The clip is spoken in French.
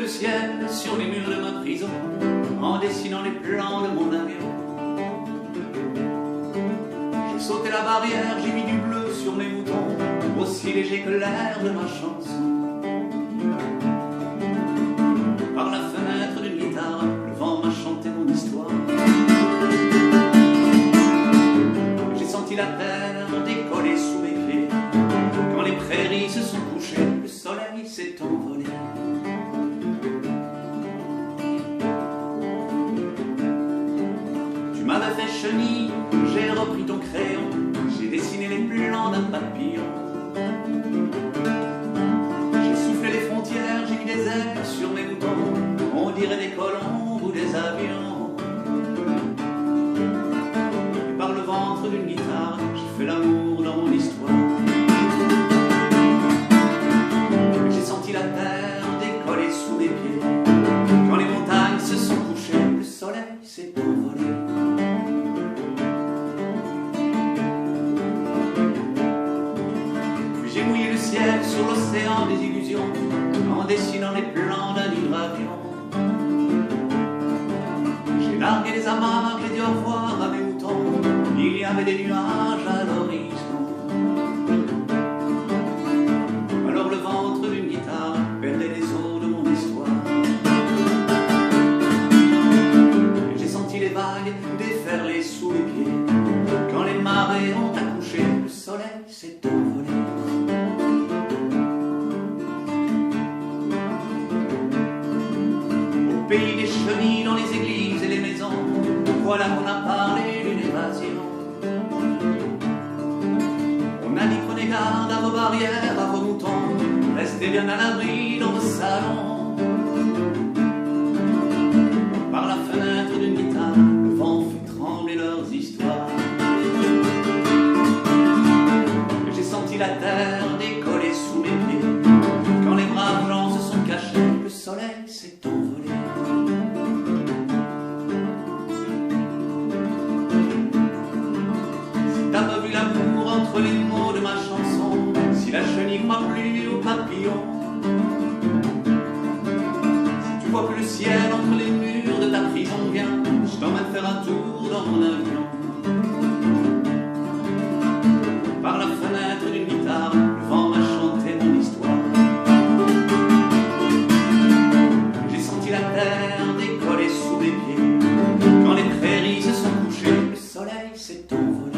le ciel sur les murs de ma prison, en dessinant les plans de mon avion. J'ai sauté la barrière, j'ai mis du bleu sur mes moutons, aussi léger que l'air de ma chanson. Par la fenêtre d'une guitare, le vent m'a chanté mon histoire. J'ai senti la terre décoller sous mes pieds. Quand les prairies se sont couchées, le soleil s'est envolé. Tu m'avais fait chenille, j'ai repris ton crayon, j'ai dessiné les plans d'un papillon. J'ai soufflé les frontières, j'ai mis des ailes sur mes moutons, on dirait des colombes ou des avions. Et par le ventre d'une guitare, j'ai fait l'amour dans mon histoire. J'ai senti la terre décoller sous mes pieds. Quand les montagnes se sont couchées, le soleil s'est envolé. Puis j'ai mouillé le ciel sur l'océan des illusions, en dessinant les plans d'un hydravion. J'ai largué les amarres, j'ai dit au revoir à mes moutons. Il y avait des nuages à l'horizon. Alors le ventre d'une guitare perdait les eaux de mon histoire. J'ai senti les vagues déferler sous mes pieds. Quand les marées ont accouché, le soleil s'est envolé. Au pays des chenilles, dans les églises et les maisons, voilà qu'on a parlé d'une évasion. On a dit prenez garde à vos barrières, à vos moutons, restez bien à l'abri dans vos salons. Par la fenêtre d'une guitare, le vent fait trembler leurs histoires. J'ai senti la terre décoller sous mes pieds. Quand les braves gens se sont cachés, le soleil s'est envolé. Si t'as pas vu l'amour entre les mots de ma chanson, si la chenille croit plus au papillon, si tu vois plus le ciel entre les murs de ta prison, viens, je t'emmène faire un tour dans mon avion. Par la fenêtre d'une guitare, le vent m'a chanté mon histoire. J'ai senti la terre décoller sous mes pieds. Quand les prairies se sont couchées, le soleil s'est envolé.